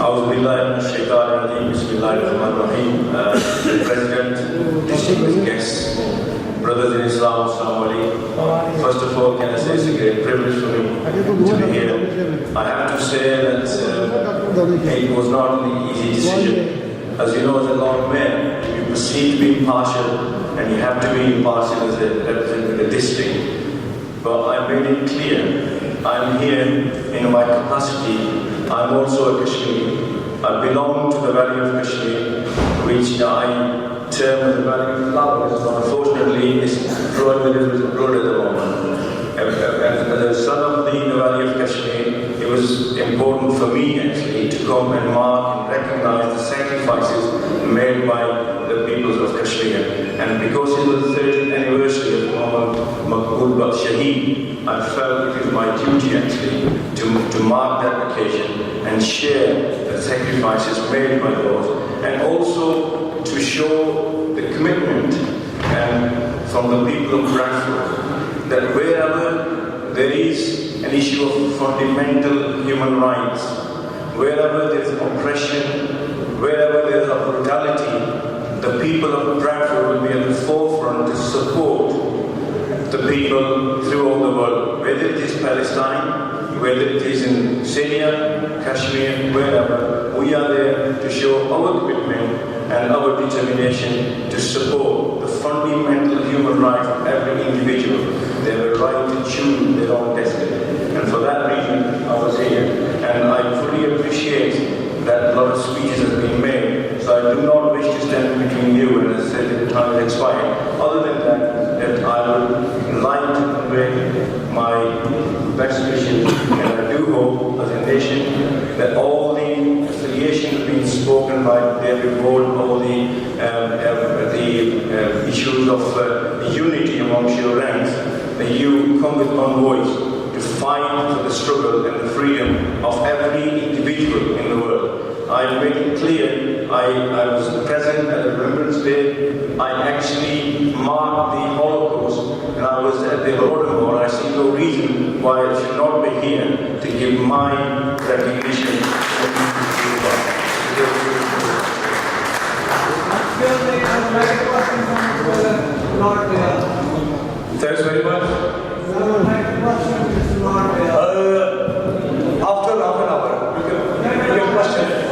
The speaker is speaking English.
A'udhu billahi minash shaitanir rajeem. Bismillahirrahmanirrahim. The President, distinguished guests, brothers in Islam, Assalamu alaikum. First of all, can I say it's a great privilege for me to be here. I have to say that it was not an easy decision. As you know, as a lawman, you proceed to be impartial, and you have to be impartial as a representative of the district. But I made it clear, I'm here in my capacity. I'm also a Kashmiri. I belong to the Valley of Kashmir, which I term as the Valley of Flowers. Unfortunately, it's abroad at the moment. As a son of the Valley of Kashmir, it was important for me actually to come and mark and recognize the sacrifices made by the peoples of Kashmir. And because it was the 30th anniversary of Muhammad Maqbool Bakht Shaheed, I felt it was my duty actually to mark that occasion and share the sacrifices made by those, and also to show the commitment from the people of Bradford that wherever there is an issue of fundamental human rights, wherever there is oppression, wherever there is a brutality, the people of Bradford will be at the forefront to support the people throughout the world, whether it is Palestine, whether it is in Syria, Kashmir, wherever. We are there to show our commitment and our determination to support the fundamental human right of every individual. They have a right to choose their own destiny. And for that reason, I was here. And I fully appreciate that a lot of speeches have been made. So I do not wish to stand between you and as I said, the time has expired. Other than that I would like to convey my best wishes, and I do hope as a nation that all the affiliations being spoken by David Ward, all the issues of unity amongst your ranks, that you come with one voice to fight for the struggle and the freedom of every individual in the world. I made it clear, I was present at the Remembrance Day. I actually marked the Holocaust, and I was at the Holodomor. I see no reason why I should not be here to give my recognition. Thanks very much. After half an hour, you can question.